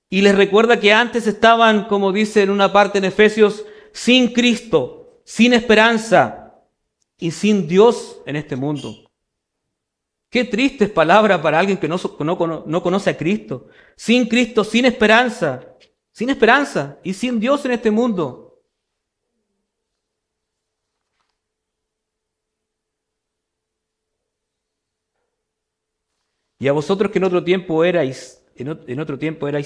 A: Y les recuerda que antes estaban, como dice en una parte en Efesios, sin Cristo, sin esperanza y sin Dios en este mundo. Qué tristes palabras para alguien que no conoce a Cristo. Sin Cristo, sin esperanza y sin Dios en este mundo. Y a vosotros que en otro tiempo erais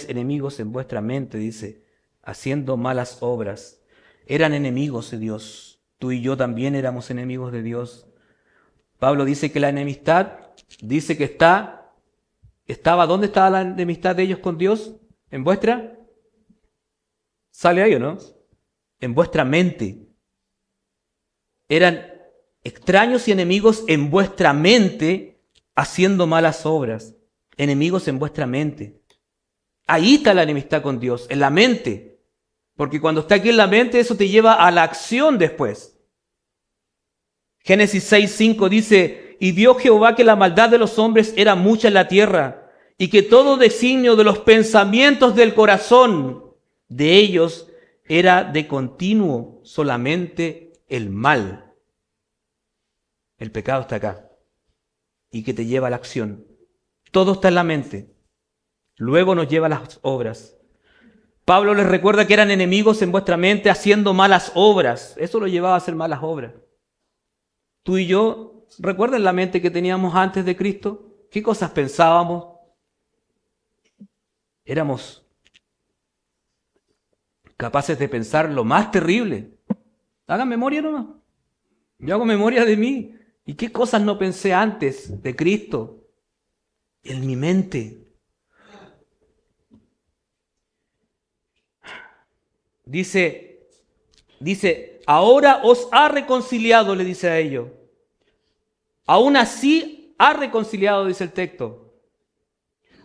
A: enemigos en vuestra mente, dice, haciendo malas obras. Eran enemigos de Dios. Tú y yo también éramos enemigos de Dios. Pablo dice que la enemistad, dice que estaba, ¿dónde estaba la enemistad de ellos con Dios? ¿En vuestra? ¿Sale ahí o no? En vuestra mente. Eran extraños y enemigos en vuestra mente, haciendo malas obras. Enemigos en vuestra mente. Ahí está la enemistad con Dios, en la mente. Porque cuando está aquí en la mente, eso te lleva a la acción después. Génesis 6:5 dice, y vio Jehová que la maldad de los hombres era mucha en la tierra, y que todo designio de los pensamientos del corazón de ellos era de continuo solamente el mal. El pecado está acá, y que te lleva a la acción. Todo está en la mente. Luego nos lleva a las obras. Pablo les recuerda que eran enemigos en vuestra mente haciendo malas obras. Eso lo llevaba a hacer malas obras. Tú y yo, ¿recuerdan la mente que teníamos antes de Cristo? ¿Qué cosas pensábamos? Éramos capaces de pensar lo más terrible. Hagan memoria nomás. Yo hago memoria de mí. ¿Y qué cosas no pensé antes de Cristo? En mi mente. Dice, ahora os ha reconciliado, le dice a ellos. Aún así ha reconciliado, dice el texto.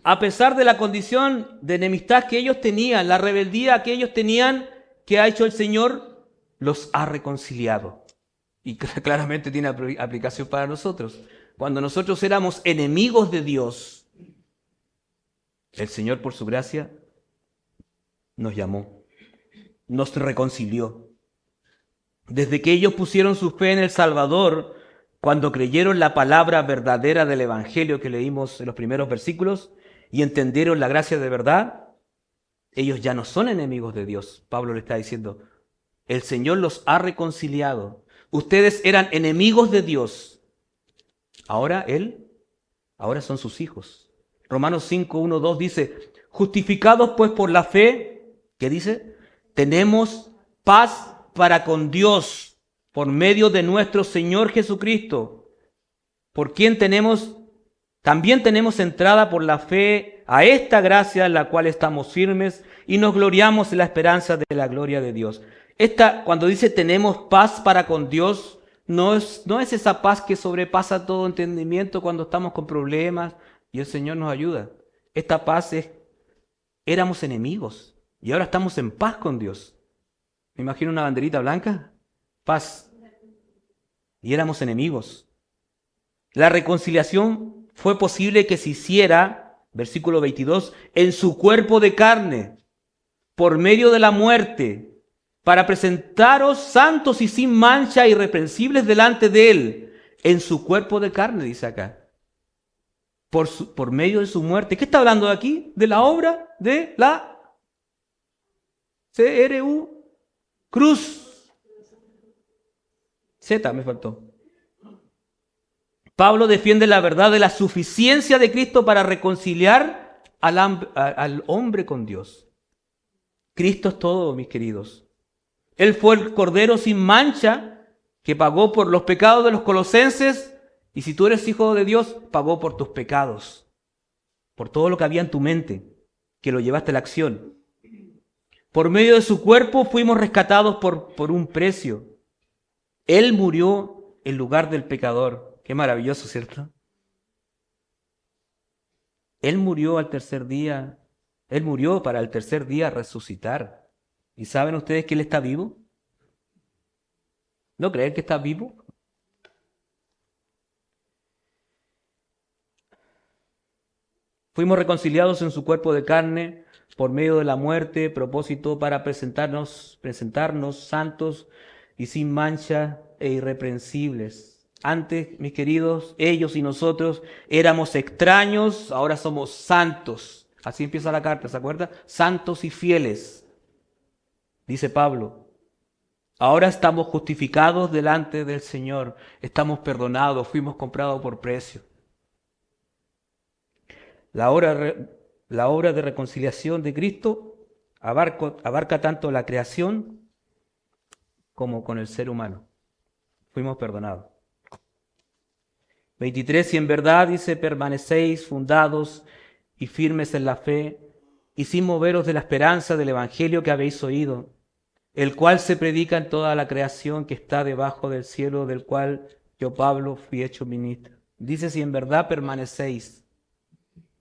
A: A pesar de la condición de enemistad que ellos tenían, la rebeldía que ellos tenían, ¿qué ha hecho el Señor? Los ha reconciliado. Y claramente tiene aplicación para nosotros. Cuando nosotros éramos enemigos de Dios, el Señor por su gracia nos llamó, nos reconcilió. Desde que ellos pusieron su fe en el Salvador, cuando creyeron la palabra verdadera del Evangelio que leímos en los primeros versículos y entendieron la gracia de verdad, ellos ya no son enemigos de Dios. Pablo le está diciendo, el Señor los ha reconciliado. Ustedes eran enemigos de Dios. Ahora son sus hijos. Romanos 5, 1, 2 dice, justificados pues por la fe, ¿qué dice? Tenemos paz para con Dios por medio de nuestro Señor Jesucristo, por quien también tenemos entrada por la fe a esta gracia en la cual estamos firmes y nos gloriamos en la esperanza de la gloria de Dios. Cuando dice tenemos paz para con Dios, no es esa paz que sobrepasa todo entendimiento cuando estamos con problemas y el Señor nos ayuda. Esta paz éramos enemigos y ahora estamos en paz con Dios. Me imagino una banderita blanca, paz. Y éramos enemigos. La reconciliación fue posible que se hiciera, versículo 22, en su cuerpo de carne, por medio de la muerte, para presentaros santos y sin mancha, irreprensibles delante de Él, en su cuerpo de carne, dice acá. Por medio de su muerte. ¿Qué está hablando de aquí? De la obra de la cruz. Z me faltó. Pablo defiende la verdad de la suficiencia de Cristo para reconciliar al hombre con Dios. Cristo es todo, mis queridos. Él fue el Cordero sin mancha que pagó por los pecados de los colosenses, y si tú eres hijo de Dios, pagó por tus pecados, por todo lo que había en tu mente, que lo llevaste a la acción. Por medio de su cuerpo fuimos rescatados por un precio. Él murió en lugar del pecador. Qué maravilloso, ¿cierto? Él murió al tercer día. Él murió para el tercer día resucitar. ¿Y saben ustedes que Él está vivo? ¿No creen que está vivo? Fuimos reconciliados en su cuerpo de carne por medio de la muerte, propósito para presentarnos santos y sin mancha e irreprensibles. Antes, mis queridos, ellos y nosotros éramos extraños, ahora somos santos. Así empieza la carta, ¿se acuerda? Santos y fieles, dice Pablo. Ahora estamos justificados delante del Señor, estamos perdonados, fuimos comprados por precio. La obra de reconciliación de Cristo abarca tanto la creación como con el ser humano. Fuimos perdonados. 23, si en verdad, dice, permanecéis fundados y firmes en la fe, y sin moveros de la esperanza del evangelio que habéis oído, el cual se predica en toda la creación que está debajo del cielo, del cual yo, Pablo, fui hecho ministro. Dice, si en verdad permanecéis.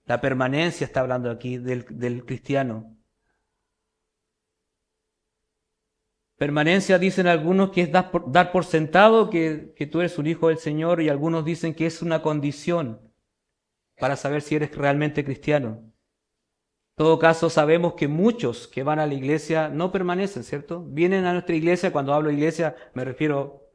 A: La permanencia está hablando aquí del cristiano. Permanencia, dicen algunos, que es dar por sentado que tú eres un hijo del Señor, y algunos dicen que es una condición para saber si eres realmente cristiano. En todo caso, sabemos que muchos que van a la iglesia no permanecen, ¿cierto? Vienen a nuestra iglesia. Cuando hablo de iglesia me refiero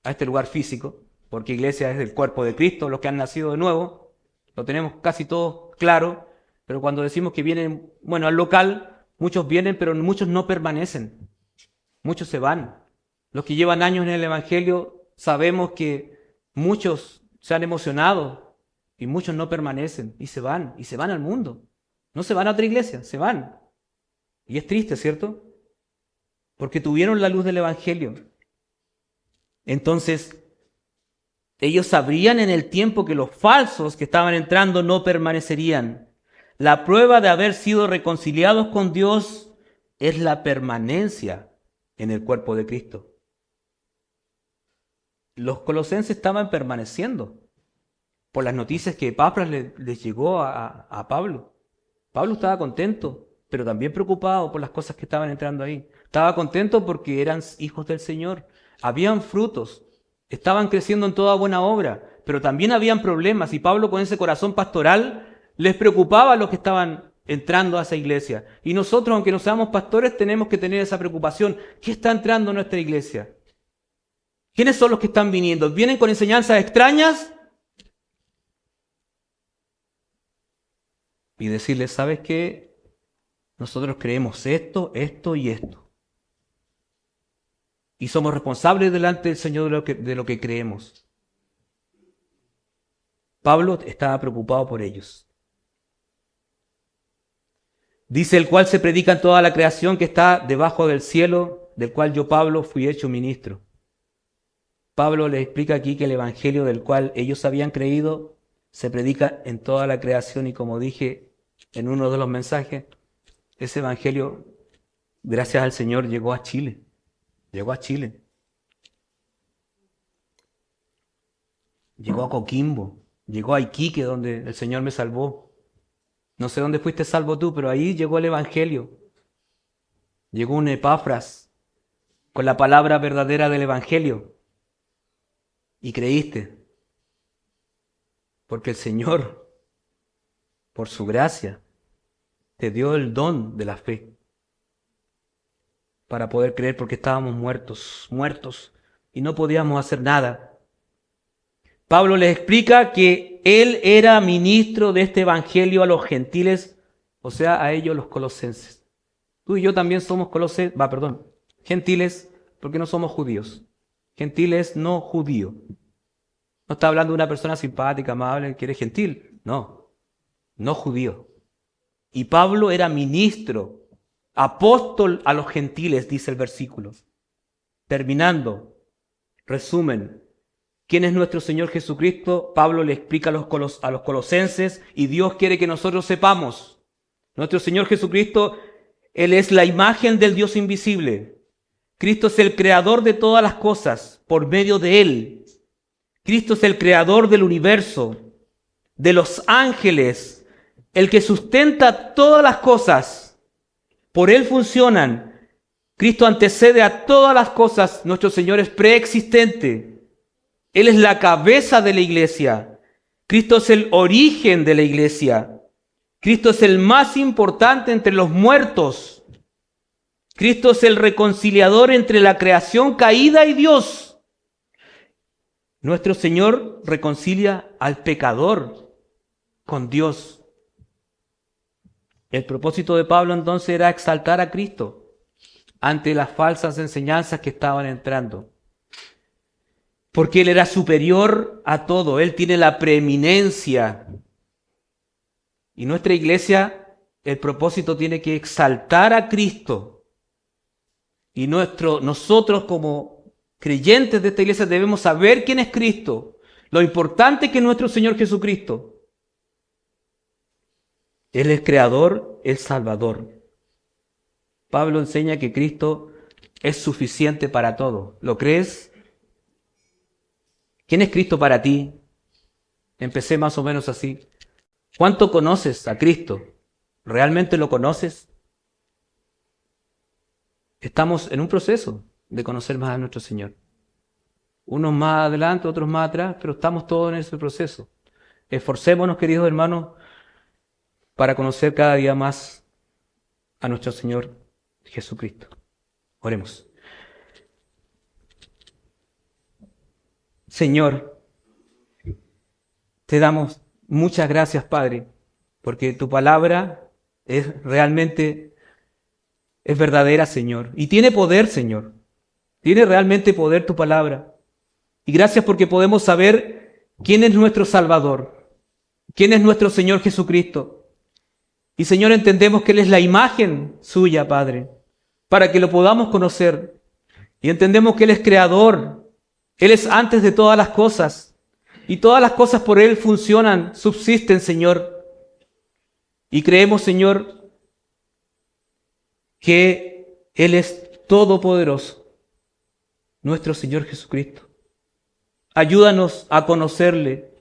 A: a este lugar físico, porque iglesia es el cuerpo de Cristo, los que han nacido de nuevo. Lo tenemos casi todos claro, pero cuando decimos que vienen, al local, muchos vienen, pero muchos no permanecen. Muchos se van. Los que llevan años en el Evangelio, sabemos que muchos se han emocionado y muchos no permanecen y se van al mundo. No se van a otra iglesia, se van. Y es triste, ¿cierto? Porque tuvieron la luz del Evangelio. Entonces, ellos sabrían en el tiempo que los falsos que estaban entrando no permanecerían. La prueba de haber sido reconciliados con Dios es la permanencia en el cuerpo de Cristo. Los colosenses estaban permaneciendo por las noticias que Epafras les llegó a Pablo. Pablo estaba contento, pero también preocupado por las cosas que estaban entrando ahí. Estaba contento porque eran hijos del Señor. Habían frutos, estaban creciendo en toda buena obra, pero también habían problemas, y Pablo, con ese corazón pastoral, les preocupaba a los que estaban entrando a esa iglesia. Y nosotros, aunque no seamos pastores, tenemos que tener esa preocupación. ¿Qué está entrando a nuestra iglesia? ¿Quiénes son los que están viniendo? ¿Vienen con enseñanzas extrañas? Y decirles, ¿sabes qué? Nosotros creemos esto, esto y esto. Y somos responsables delante del Señor de lo que creemos. Pablo estaba preocupado por ellos. Dice, el cual se predica en toda la creación que está debajo del cielo, del cual yo, Pablo, fui hecho ministro. Pablo les explica aquí que el evangelio del cual ellos habían creído se predica en toda la creación, y como dije en uno de los mensajes, ese evangelio, gracias al Señor, llegó a Chile. Llegó a Chile. Llegó a Coquimbo. Llegó a Iquique, donde el Señor me salvó. No sé dónde fuiste salvo tú, pero ahí llegó el evangelio. Llegó un Epafras con la palabra verdadera del evangelio. Y creíste. Porque el Señor, por su gracia, te dio el don de la fe para poder creer, porque estábamos muertos, y no podíamos hacer nada. Pablo les explica que él era ministro de este evangelio a los gentiles, o sea, a ellos los colosenses. Tú y yo también somos gentiles, porque no somos judíos. Gentiles no judío. No está hablando de una persona simpática, amable, que eres gentil. No judío. Y Pablo era ministro, apóstol a los gentiles, dice el versículo. Terminando, resumen, ¿quién es nuestro Señor Jesucristo? Pablo le explica a los colosenses, y Dios quiere que nosotros sepamos. Nuestro Señor Jesucristo, Él es la imagen del Dios invisible. Cristo es el creador de todas las cosas, por medio de Él. Cristo es el creador del universo, de los ángeles, el que sustenta todas las cosas. Por Él funcionan. Cristo antecede a todas las cosas. Nuestro Señor es preexistente. Él es la cabeza de la iglesia. Cristo es el origen de la iglesia. Cristo es el más importante entre los muertos. Cristo es el reconciliador entre la creación caída y Dios. Nuestro Señor reconcilia al pecador con Dios. El propósito de Pablo entonces era exaltar a Cristo ante las falsas enseñanzas que estaban entrando. Porque Él era superior a todo, Él tiene la preeminencia. Y nuestra iglesia el propósito tiene que exaltar a Cristo. Y nosotros como creyentes de esta iglesia debemos saber quién es Cristo, lo importante que es nuestro Señor Jesucristo. Él es creador, el Salvador. Pablo enseña que Cristo es suficiente para todo. ¿Lo crees? ¿Quién es Cristo para ti? Empecé más o menos así. ¿Cuánto conoces a Cristo? ¿Realmente lo conoces? Estamos en un proceso de conocer más a nuestro Señor. Unos más adelante, otros más atrás, pero estamos todos en ese proceso. Esforcémonos, queridos hermanos, para conocer cada día más a nuestro Señor Jesucristo. Oremos. Señor, te damos muchas gracias, Padre, porque tu palabra es verdadera, Señor, y tiene poder, Señor. Tiene realmente poder tu palabra. Y gracias porque podemos saber quién es nuestro Salvador, quién es nuestro Señor Jesucristo. Y Señor, entendemos que Él es la imagen suya, Padre, para que lo podamos conocer. Y entendemos que Él es creador, Él es antes de todas las cosas. Y todas las cosas por Él funcionan, subsisten, Señor. Y creemos, Señor, que Él es todopoderoso, nuestro Señor Jesucristo. Ayúdanos a conocerle,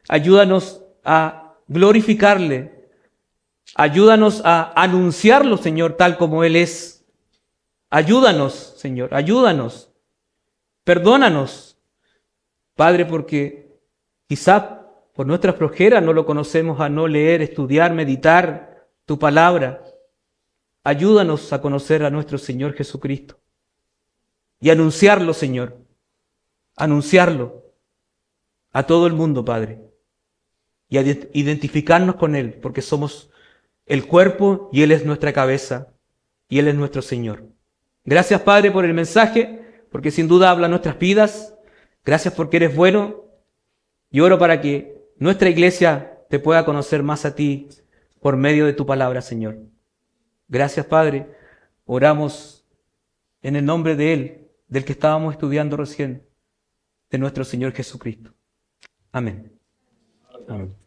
A: ayúdanos a glorificarle, ayúdanos a anunciarlo, Señor, tal como Él es. Ayúdanos, Señor, ayúdanos. Perdónanos, Padre, porque quizá por nuestra flojera no lo conocemos a no leer, estudiar, meditar tu palabra. Ayúdanos a conocer a nuestro Señor Jesucristo y anunciarlo, Señor. Anunciarlo a todo el mundo, Padre. Y a identificarnos con Él, porque somos el cuerpo y Él es nuestra cabeza y Él es nuestro Señor. Gracias, Padre, por el mensaje, porque sin duda habla nuestras vidas. Gracias porque eres bueno. Y oro para que nuestra iglesia te pueda conocer más a ti por medio de tu palabra, Señor. Gracias, Padre. Oramos en el nombre de Él, del que estábamos estudiando recién, de nuestro Señor Jesucristo. Amén. Amén.